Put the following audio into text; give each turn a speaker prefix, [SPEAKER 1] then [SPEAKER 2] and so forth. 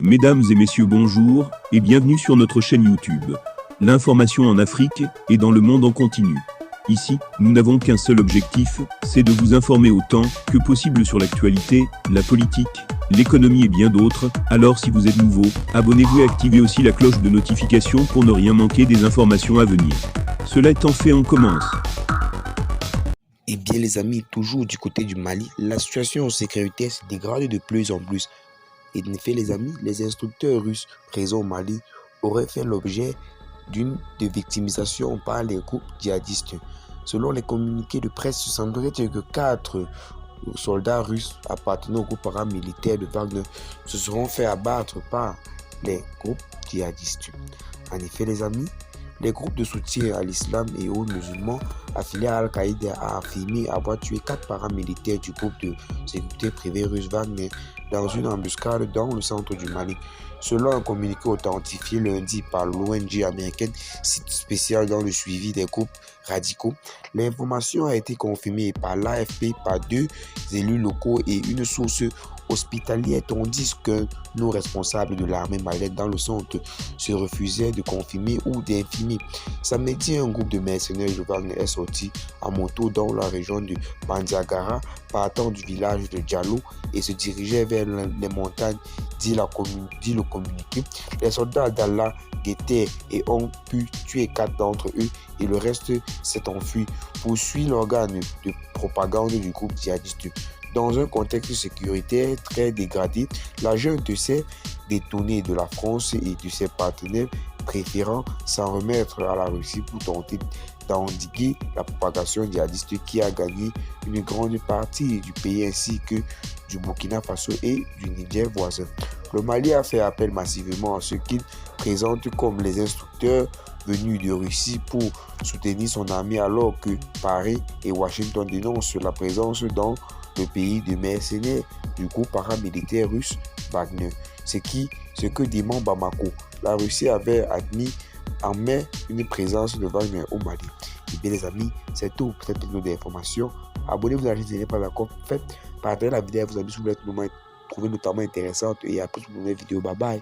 [SPEAKER 1] Mesdames et messieurs, bonjour et bienvenue sur notre chaîne YouTube. L'information en Afrique et dans le monde en continu. Ici, nous n'avons qu'un seul objectif, c'est de vous informer autant que possible sur l'actualité, la politique, l'économie et bien d'autres. Alors si vous êtes nouveau, abonnez-vous et activez aussi la cloche de notification pour ne rien manquer des informations à venir. Cela étant fait, on commence.
[SPEAKER 2] Eh bien les amis, toujours du côté du Mali, la situation sécuritaire se dégrade de plus en plus. Et en effet les amis, les instructeurs russes présents au Mali auraient fait l'objet d'une victimisation par les groupes djihadistes. Selon les communiqués de presse, il semblerait que 4 soldats russes appartenant au groupe paramilitaire de Wagner se seront fait abattre par les groupes djihadistes. En effet les amis, les groupes de soutien à l'islam et aux musulmans affiliés à Al-Qaïda a affirmé avoir tué 4 paramilitaires du groupe de sécurité privée russe Wagner dans une embuscade dans le centre du Mali. Selon un communiqué authentifié lundi par l'ONG américaine site spécial dans le suivi des groupes radicaux, l'information a été confirmée par l'AFP par 2 élus locaux et une source hospitalière, tandis que nos responsables de l'armée malienne dans le centre se refusaient de confirmer ou d'infirmer. Samedi, un groupe de mercenaires de Wagner est sorti en moto dans la région de Bandiagara, partant du village de Diallo et se dirigeait vers les montagnes, dit le communiqué. Les soldats d'Allah guettaient et ont pu tuer 4 d'entre eux et le reste s'est enfui, poursuit l'organe de propagande du groupe djihadiste. Dans un contexte sécuritaire très dégradé, la junte s'est détournée de la France et de ses partenaires, préférant s'en remettre à la Russie pour tenter d'endiguer la propagation djihadiste qui a gagné une grande partie du pays ainsi que du Burkina Faso et du Niger voisin. Le Mali a fait appel massivement à ceux qu'il présente comme les instructeurs venus de Russie pour soutenir son armée alors que Paris et Washington dénoncent la présence dans le pays de mercenaires du groupe paramilitaire russe Wagner. Ce que dément Bamako. La Russie avait admis en mai une présence de Wagner au Mali. Et bien les amis, c'est tout pour cette vidéo d'information. Abonnez-vous à la chaîne si vous n'êtes pas encore fait. Partagez la vidéo à vos amis si vous voulez trouver notamment intéressante et à plus pour une nouvelle vidéo. Bye bye.